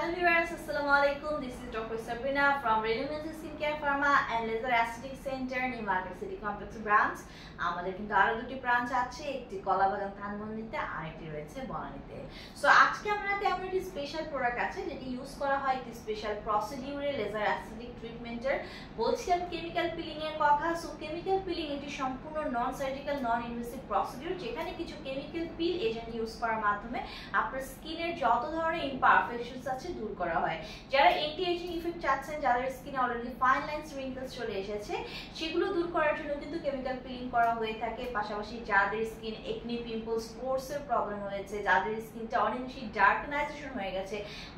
Hello viewers, Assalamualaikum. This is Dr. Sabrina from Renumen's Skincare Pharma and Laser Aesthetic Center, New Market City Complex branch. আমাদের কিন্তু আরো দুটি branch আছে, একটি কলাবাগান ধানমন্ডিতে আর একটি রয়েছে বনানীতে। সো আজকে আমরা তেমন একটি স্পেশাল প্রোডাক্ট আছে যেটি ইউজ করা হয় একটি স্পেশাল প্রসিডিউরে লেজার অ্যাসথেটিক ট্রিটমেন্টের। বলছিলাম কেমিক্যাল পিলিং এর কথা। সো কেমিক্যাল পিলিং এটি সম্পূর্ণ non surgical non invasive procedure, যেখানে কিছু কেমিক্যাল পিল এজেন্ট ইউজ করার মাধ্যমে আপনার স্কিনের যত ধরনের ইমপারফেকশনস আছে দূর করা হয়। যারা এন্টি এজিং ইফেক্ট চাচ্ছেন, যাদের স্কিনে অলরেডি ফাইন লাইনস রিঙ্কেলস চলে এসেছে, সেগুলো দূর করার জন্য কিন্তু কেমিক্যাল পিলিং করা হয়ে থাকে। পাশাপাশি যাদের স্কিন একনি পিম্পলস পোরস এর প্রবলেম হয়েছে, যাদের স্কিনটা অনেক বেশি ডার্কনাইজেশন হয়ে গেছে,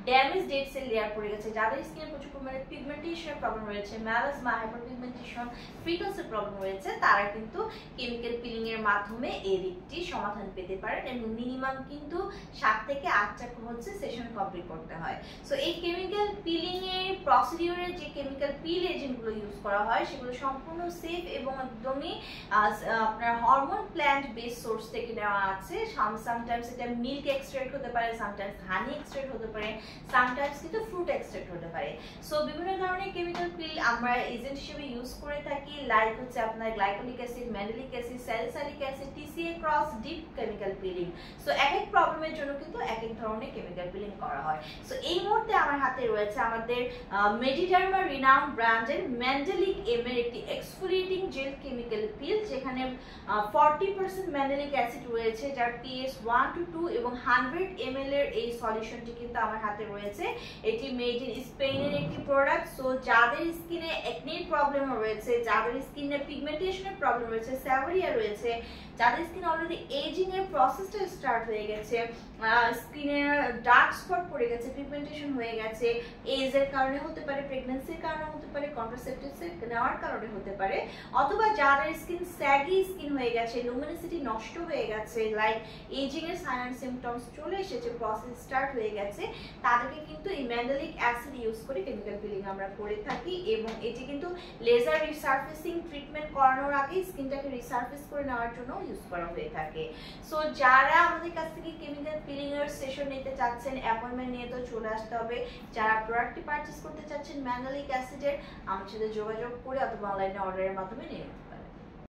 ড্যামেজ ডেড সেল লেয়ার পড়ে গেছে, যাদের স্কিনে প্রচুর পরিমাণে পিগমেন্টেশনের প্রবলেম রয়েছে, মেলাসমা হাইপারপিগমেন্টেশন ফ্রিকলসের প্রবলেম রয়েছে, তারা কিন্তু কেমিক্যাল পিলিং এর মাধ্যমে এই দিকটি সমাধান পেতে পারেন এবং মিনিমাম কিন্তু 7 থেকে 8টা হচ্ছে সেশন কমপ্লিট করতে হয়। সো এই কেমিক্যাল পিলিং এর প্রসিডিউরে যে কেমিক্যাল পিল এজেন্টগুলো ইউজ করা হয় সেগুলো সম্পূর্ণ সেফ এবং একদমই আপনার হরমোন প্ল্যান্ট বেস সোর্স থেকে নেওয়া আছে। সামটাইমস এটা মিল্ক এক্সট্রাক্ট হতে পারে, সামটাইমস হানি এক্সট্রাক্ট হতে পারে, সামটাইমস কিন্তু ফ্রুট এক্সট্রাক্ট হতে পারে। সো বিভিন্ন ধরনের কেমিক্যাল পিল আমরা এজেন্ট হিসেবে ইউজ করে থাকি, লাইক হচ্ছে আপনার glycolic acid, mandelic acid, salicylic acid, TCA cross deep chemical peeling. So এক এক প্রবলেমের জন্য কিন্তু এক এক ধরনের কেমিক্যাল পিলিং করা হয়। সো এই মুহূর্তে আমার হাতে রয়েছে আমাদের মেডিডার্মা রিনাউন্ড ব্র্যান্ডের ম্যান্ডেলিক এম এর একটি এক্সফোলিয়েটিং জেল কেমিক্যাল পিল, যেখানে 40% ম্যান্ডেলিক অ্যাসিড রয়েছে, যার পিএস 1 to 2 এবং 100 ml এর এই সলিউশনটি কিন্তু আমার হাতে রয়েছে। এটি মেড ইন স্পেনের একটি প্রোডাক্ট। সো যাদের স্কিনে একনির প্রবলেম রয়েছে, যাদের স্কিনে পিগমেন্টেশনের প্রবলেম রয়েছে, সেভারিয়া রয়েছে, যাদের স্কিন অলরেডি এজিং এর প্রসেসটা স্টার্ট হয়ে গেছে, স্কিনে ডার্ক স্পট পড়ে গেছে, পিগমেন্টেশন হয়ে গেছে, এজ এর কারণে হতে পারে, প্রেগন্যান্সির কারণে হতে পারে, কন্ট্রাসেপটিভস নেওয়ার কারণে হতে পারে, অথবা যাদের স্কিন স্যাগি স্কিন হয়ে গেছে, লুমিনিসিটি নষ্ট হয়ে গেছে, লাইক এজিং এর সাইন এন্ড সিম্পটমস চলে এসেছে, প্রসেস স্টার্ট হয়ে গেছে, তাদেরকে কিন্তু এই ম্যান্ডেলিক অ্যাসিড ইউজ করে কেমিক্যাল পিলিং আমরা করে থাকি। এবং এটি কিন্তু লেজার রিসার্ফেসিং ট্রিটমেন্ট করানোর আগে স্কিনটাকে রিসার্ফেস করে নেওয়ার জন্য ইউজ করা হয়ে থাকে। সো যারা আমাদের কাছ থেকে কেমিক্যাল পিলিং এর সেশন নিতে চাচ্ছেন, অ্যাপয়েন্টমেন্ট নিয়ে তো চলে আসতে হবে। যারা প্রোডাক্টটি পারচেজ করতে চাচ্ছেন ম্যান্ডেলিক অ্যাসিডের, আমার সাথে যোগাযোগ করে অথবা অনলাইনে অর্ডারের মাধ্যমে নিয়ে